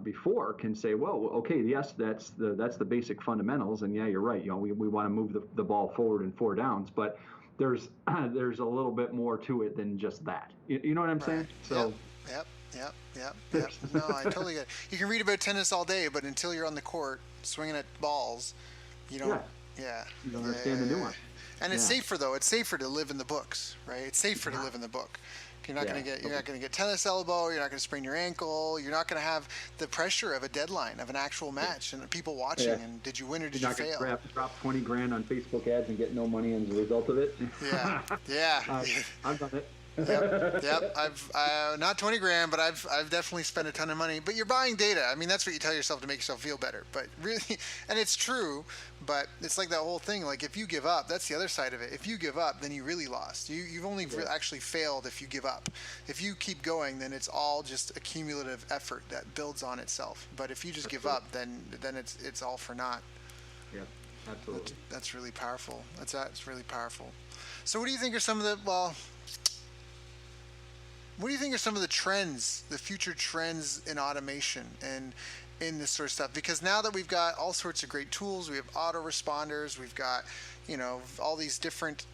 before can say, well, okay, yes, that's the basic fundamentals, and yeah, you're right, we want to move the ball forward in 4 downs, but there's a little bit more to it than just that. You know what I'm saying? So. Yep. No, I totally get it. You can read about tennis all day, but until you're on the court swinging at balls, you don't. Yeah. You don't understand the nuance. And it's safer though. It's safer to live in the books, right? It's safer to live in the book. You're not going to get tennis elbow. You're not going to sprain your ankle. You're not going to have the pressure of a deadline of an actual match and people watching. And did you win or did you fail? You're not going to drop 20 grand on Facebook ads and get no money as a result of it. Yeah. I've done it. Yep. I've not 20 grand, but I've definitely spent a ton of money. But you're buying data. I mean, that's what you tell yourself to make yourself feel better. But really, and it's true. But it's like that whole thing. Like if you give up, that's the other side of it. If you give up, then you really lost. You've only actually failed if you give up. If you keep going, then it's all just a cumulative effort that builds on itself. But if you just give up, then it's all for naught. Yeah, absolutely. That's really powerful. That's really powerful. So what do you think are some of the what do you think are some of the trends, the future trends in automation and in this sort of stuff? Because now that we've got all sorts of great tools, we have autoresponders, we've got, all these different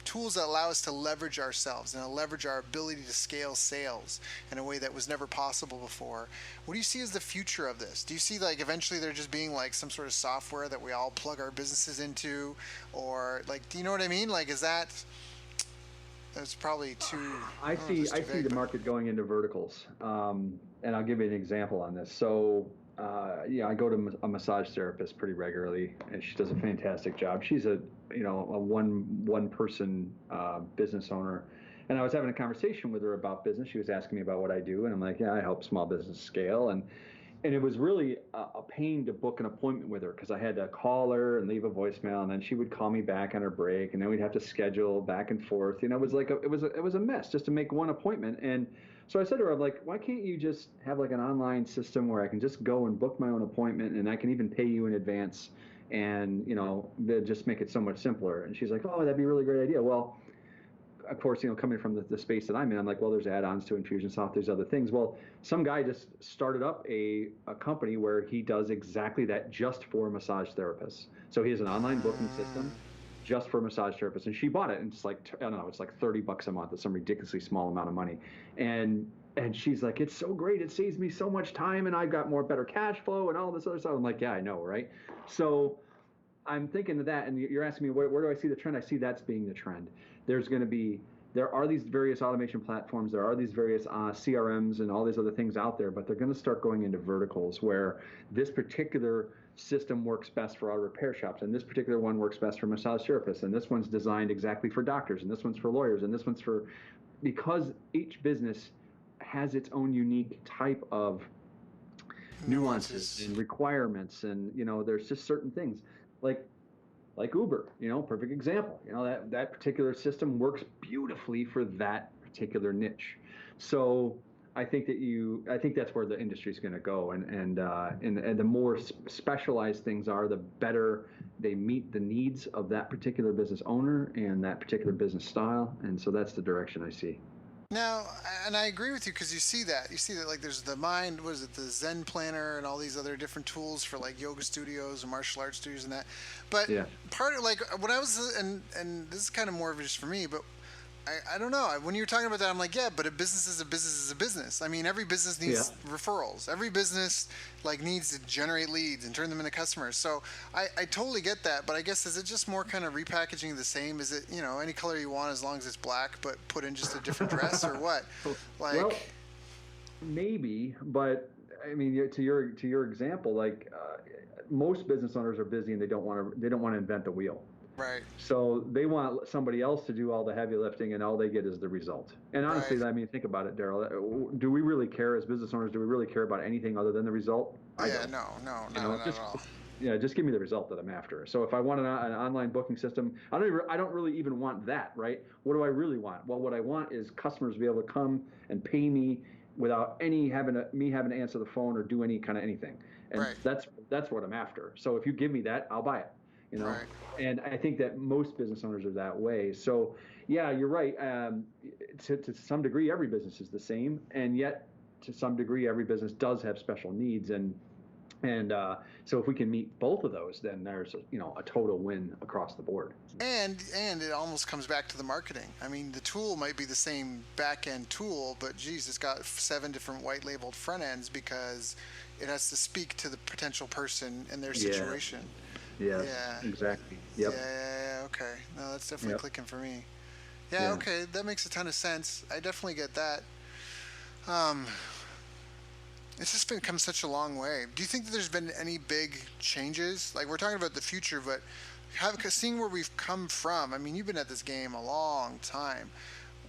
tools that allow us to leverage ourselves and leverage our ability to scale sales in a way that was never possible before. What do you see as the future of this? Do you see like eventually there just being like some sort of software that we all plug our businesses into, or like, do you know what I mean? Like, is that... That's probably too... I see the market going into verticals. And I'll give you an example on this. So I go to a massage therapist pretty regularly, and she does a fantastic job. She's a one person business owner, and I was having a conversation with her about business. She was asking me about what I do, and I'm like, yeah, I help small business scale, and it was really a pain to book an appointment with her because I had to call her and leave a voicemail, and then she would call me back on her break, and then we'd have to schedule back and forth. It was like it was a mess just to make one appointment. And so I said to her, I'm like, why can't you just have like an online system where I can just go and book my own appointment, and I can even pay you in advance, and just make it so much simpler. And she's like, oh, that'd be a really great idea. Well, of course, coming from the space that I'm in, I'm like, well, there's add-ons to Infusionsoft, there's other things. Well, some guy just started up a company where he does exactly that just for massage therapists. So he has an online booking system just for massage therapists, and she bought it, and it's like, I don't know, it's like $30 a month. It's some ridiculously small amount of money, and she's like, it's so great, it saves me so much time, and I've got better cash flow and all this other stuff. I'm like, yeah, I know, right? So I'm thinking of that, and you're asking me where do I see the trend? I see that's being the trend. There are these various automation platforms, there are these various CRMs and all these other things out there, but they're going to start going into verticals where this particular system works best for our repair shops, and this particular one works best for massage therapists, and this one's designed exactly for doctors, and this one's for lawyers, and this one's for, because each business has its own unique type of nuances and requirements, and there's just certain things like Uber, perfect example. That particular system works beautifully for that particular niche. So I think that's where the industry is going to go, and the more specialized things are, the better they meet the needs of that particular business owner and that particular business style, and so that's the direction I see. Now, and I agree with you because you see that. You see that, like, there's the Mind, what is it, the Zen Planner, and all these other different tools for like yoga studios and martial arts studios and that. But Yeah. part of, like, when I was, and this is kind of more of just for me, but I don't know. When you're talking about that, I'm like, yeah, but a business is a business is a business. I mean, every business needs referrals. Every business like needs to generate leads and turn them into customers. So I totally get that. But I guess, is it just more kind of repackaging the same? Is it, any color you want as long as it's black, but put in just a different dress, or what? Like, Well, maybe, but I mean, to your example, like most business owners are busy and they don't want to invent the wheel. right, So they want somebody else to do all the heavy lifting, and all they get is the result. And right. honestly, I mean, think about it, Daryl. Do we really care as business owners? Do we really care about anything other than the result? I Yeah, don't. no, no, You no, know, not at just all. yeah, just give me the result that I'm after. So if I want an online booking system, I don't really even want that, right? What do I really want? Well, what I want is customers to be able to come and pay me without me having to answer the phone or do any kind of anything. And Right, that's what I'm after. So if you give me that, I'll buy it. You know, right. and I think that most business owners are that way. So yeah, you're right. To some degree, every business is the same, and yet to some degree, every business does have special needs, and so if we can meet both of those, then there's a total win across the board. And it almost comes back to the marketing. I mean, the tool might be the same back end tool, but geez, it's got 7 different white labeled front ends because it has to speak to the potential person and their Yeah. situation. Yes. Yeah. Exactly. Yeah, Yep. yeah, yeah, okay. No, that's definitely Yep. clicking for me. Yeah, Yeah. okay, that makes a ton of sense. I definitely get that. Um, it's just been come such a long way. Do you think that there's been any big changes? Like, we're talking about the future, but seeing where we've come from. I mean, you've been at this game a long time,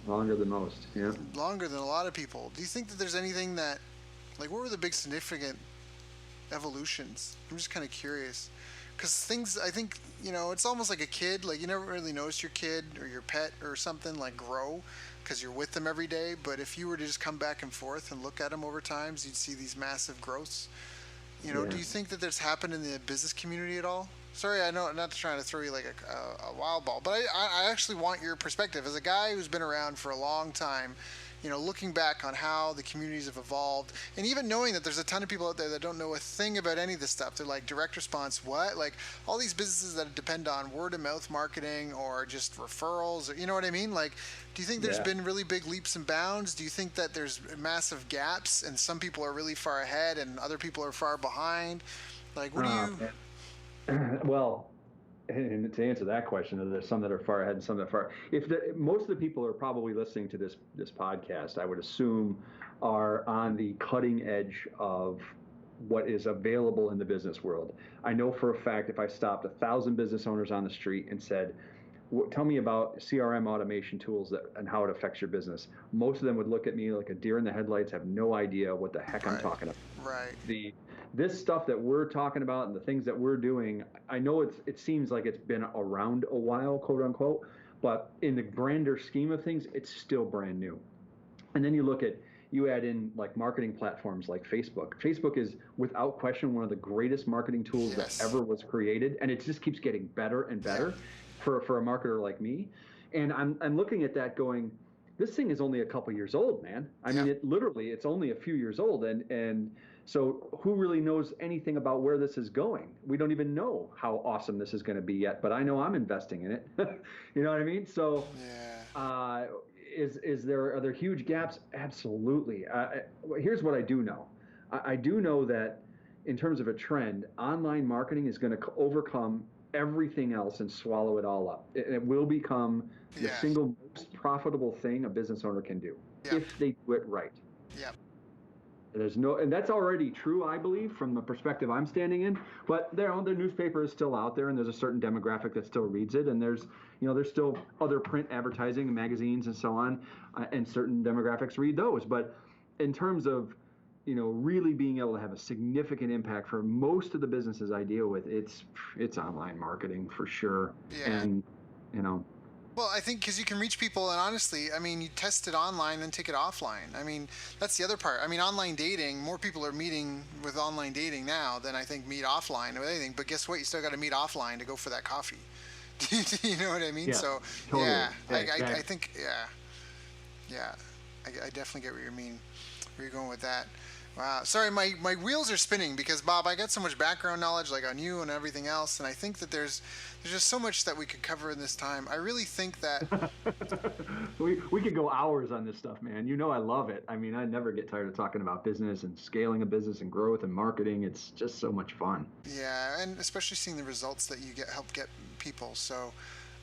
Longer than most. Yeah. longer than a lot of people. Do you think that there's anything that, like, what were the big significant evolutions? I'm just kind of curious. Because things, I think, it's almost like a kid. Like, you never really notice your kid or your pet or something, like, grow because you're with them every day. But if you were to just come back and forth and look at them over times, you'd see these massive growths. Do Yeah. you think that there's happened in the business community at all? Sorry, I know, not trying to throw you like a wild ball, but I actually want your perspective as a guy who's been around for a long time. Looking back on how the communities have evolved, and even knowing that there's a ton of people out there that don't know a thing about any of this stuff. They're like, direct response, what? Like, all these businesses that depend on word of mouth marketing or just referrals, or you know what I mean? Like, do you think there's Yeah. been really big leaps and bounds? Do you think that there's massive gaps, and some people are really far ahead and other people are far behind? Like, what do you? Well, and to answer that question, there's some that are far ahead and some that are far. Most of the people who are probably listening to this podcast, I would assume, are on the cutting edge of what is available in the business world. I know for a fact if I stopped 1,000 business owners on the street and said, tell me about CRM automation tools and how it affects your business, most of them would look at me like a deer in the headlights, have no idea what the heck I'm talking about. Right. This stuff that we're talking about and the things that we're doing, I know it seems like it's been around a while, quote unquote, but in the grander scheme of things, it's still brand new. And then you add in like marketing platforms like Facebook. Facebook is without question one of the greatest marketing tools that ever was created, and it just keeps getting better and better for a marketer like me. And I'm looking at that going, this thing is only a couple years old, man. I mean, it's only a few years old, and so who really knows anything about where this is going? We don't even know how awesome this is going to be yet, but I know I'm investing in it. You know what I mean? So, are there huge gaps? Absolutely. Here's what I do know. I do know that in terms of a trend, online marketing is going to overcome everything else and swallow it all up. It will become the single most profitable thing a business owner can do if they do it right. Yep. And that's already true, I believe, from the perspective I'm standing in. But the newspaper is still out there, and there's a certain demographic that still reads it, and there's still other print advertising and magazines and so on, and certain demographics read those. But in terms of really being able to have a significant impact for most of the businesses I deal with, it's online marketing for sure. And Well, I think because you can reach people, and honestly, I mean, you test it online and take it offline. I mean, that's the other part. I mean, online dating, more people are meeting with online dating now than I think meet offline with anything. But guess what? You still got to meet offline to go for that coffee. You know what I mean? Yeah, so, totally. I think, I definitely get where you're going with that. Wow. Sorry, my wheels are spinning because, Bob, I got so much background knowledge like on you and everything else, and I think that there's just so much that we could cover in this time. I really think that we could go hours on this stuff, man. I love it. I mean, I never get tired of talking about business and scaling a business and growth and marketing. It's just so much fun. Yeah, and especially seeing the results that you help get people. So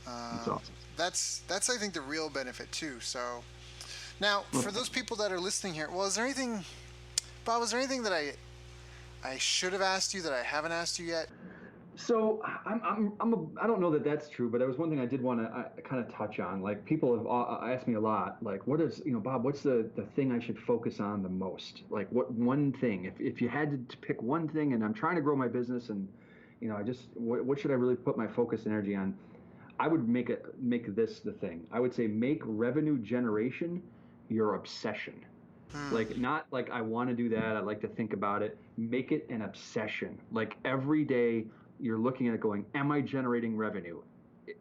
that's awesome. That's I think the real benefit too. So now for those people that are listening here, well, is there anything, Bob, was there anything that I should have asked you that I haven't asked you yet? So I don't know that that's true, but there was one thing I did want to kind of touch on. Like people have asked me a lot, like, what is, Bob, what's the thing I should focus on the most? Like what one thing, if you had to pick one thing, and I'm trying to grow my business and, what should I really put my focus and energy on? I would make this the thing. I would say make revenue generation your obsession. Like, not like I want to do that, I like to think about it. Make it an obsession. Like every day you're looking at it going, am I generating revenue?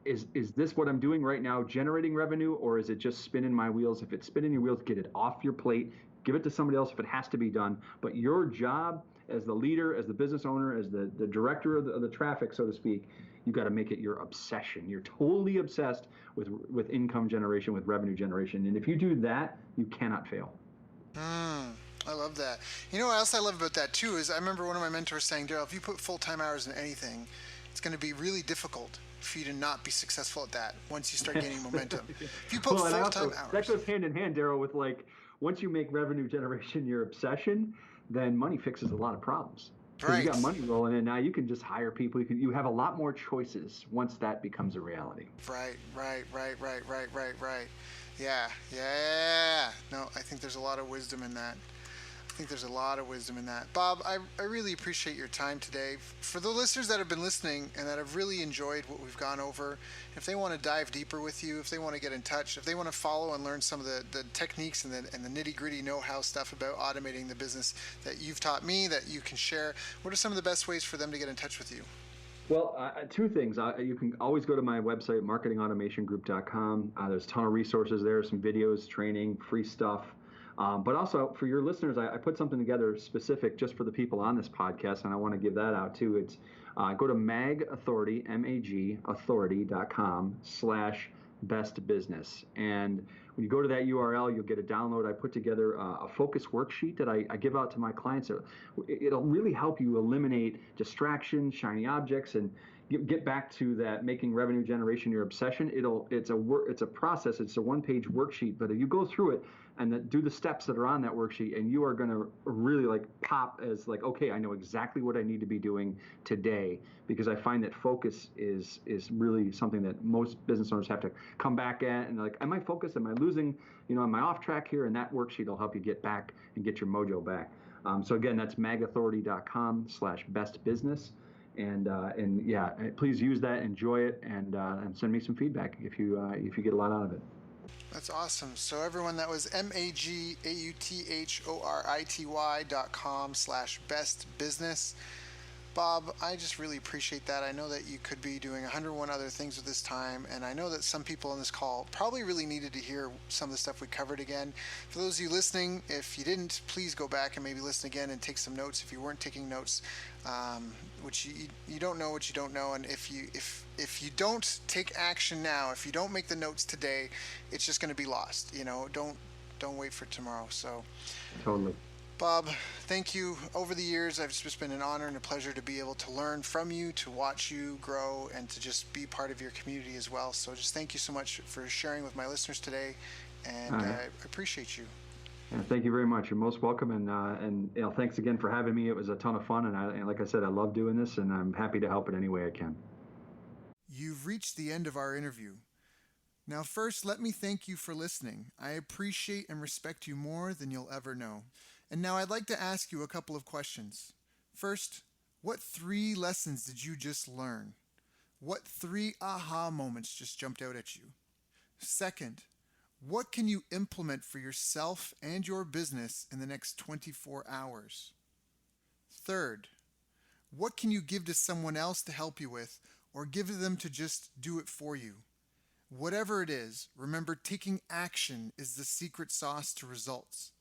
Is this what I'm doing right now, generating revenue, or is it just spinning my wheels? If it's spinning your wheels, get it off your plate, give it to somebody else if it has to be done. But your job as the leader, as the business owner, as the director of the traffic, so to speak, you got to make it your obsession. You're totally obsessed with income generation, with revenue generation. And if you do that, you cannot fail. I love that. You know what else I love about that too is I remember one of my mentors saying, Daryl, if you put full-time hours in anything, it's going to be really difficult for you to not be successful at that once you start gaining momentum. If you put full-time hours. That goes hand in hand, Daryl, with like, once you make revenue generation your obsession, then money fixes a lot of problems. Right. You got money rolling in now. You can just hire people. You have a lot more choices once that becomes a reality. Right. Yeah. No, I think there's a lot of wisdom in that. Bob, I really appreciate your time today. For the listeners that have been listening and that have really enjoyed what we've gone over, if they want to dive deeper with you, if they want to get in touch, if they want to follow and learn some of the techniques and the nitty-gritty know-how stuff about automating the business that you've taught me, that you can share, what are some of the best ways for them to get in touch with you? Well, two things. You can always go to my website, marketingautomationgroup.com. There's a ton of resources there, some videos, training, free stuff. But also for your listeners, I put something together specific just for the people on this podcast, and I want to give that out too. It's go to magauthority, magauthority.com/bestbusiness. And when you go to that URL, you'll get a download. I put together a focus worksheet that I give out to my clients. It'll really help you eliminate distractions, shiny objects, and get back to that making revenue generation your obsession. It's a process. It's a one-page worksheet, but if you go through it, and do the steps that are on that worksheet, and you are going to really like pop as like, okay, I know exactly what I need to be doing today, because I find that focus is really something that most business owners have to come back at, and like, am I focused? Am I losing? Am I off track here? And that worksheet will help you get back and get your mojo back. So again, that's magauthority.com/bestbusiness. And yeah, please use that, enjoy it, and send me some feedback if you get a lot out of it. That's awesome. So everyone, that was magauthority.com/bestbusiness. Bob, I just really appreciate that. I know that you could be doing 101 other things with this time, and I know that some people on this call probably really needed to hear some of the stuff we covered again. For those of you listening, if you didn't, please go back and maybe listen again and take some notes if you weren't taking notes, which you don't know what you don't know, and if you don't take action now, if you don't make the notes today, it's just going to be lost. Don't wait for tomorrow. So Totally. Bob, thank you. Over the years, it's just been an honor and a pleasure to be able to learn from you, to watch you grow, and to just be part of your community as well. So just thank you so much for sharing with my listeners today, and I appreciate you. Yeah, thank you very much. You're most welcome, and thanks again for having me. It was a ton of fun, and like I said, I love doing this, and I'm happy to help in any way I can. You've reached the end of our interview. Now, first, let me thank you for listening. I appreciate and respect you more than you'll ever know. And now I'd like to ask you a couple of questions. First, what 3 lessons did you just learn? What 3 aha moments just jumped out at you? Second, what can you implement for yourself and your business in the next 24 hours? Third, what can you give to someone else to help you with, or give to them to just do it for you? Whatever it is, remember, taking action is the secret sauce to results.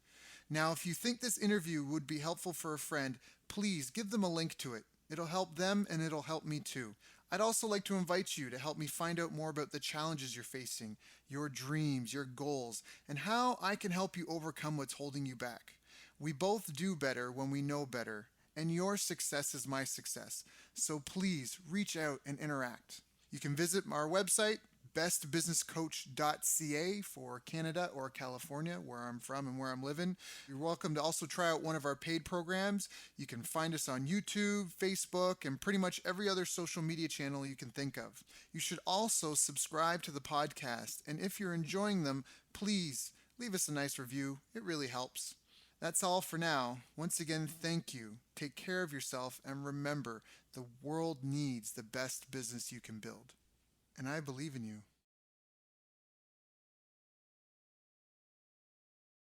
Now, if you think this interview would be helpful for a friend, please give them a link to it. It'll help them and it'll help me too. I'd also like to invite you to help me find out more about the challenges you're facing, your dreams, your goals, and how I can help you overcome what's holding you back. We both do better when we know better, and your success is my success. So please reach out and interact. You can visit our website, bestbusinesscoach.ca for Canada or California, where I'm from and where I'm living. You're welcome to also try out one of our paid programs. You can find us on YouTube, Facebook, and pretty much every other social media channel you can think of. You should also subscribe to the podcast, and if you're enjoying them, please leave us a nice review. It really helps. That's all for now. Once again, thank you. Take care of yourself, and remember, the world needs the best business you can build. And I believe in you.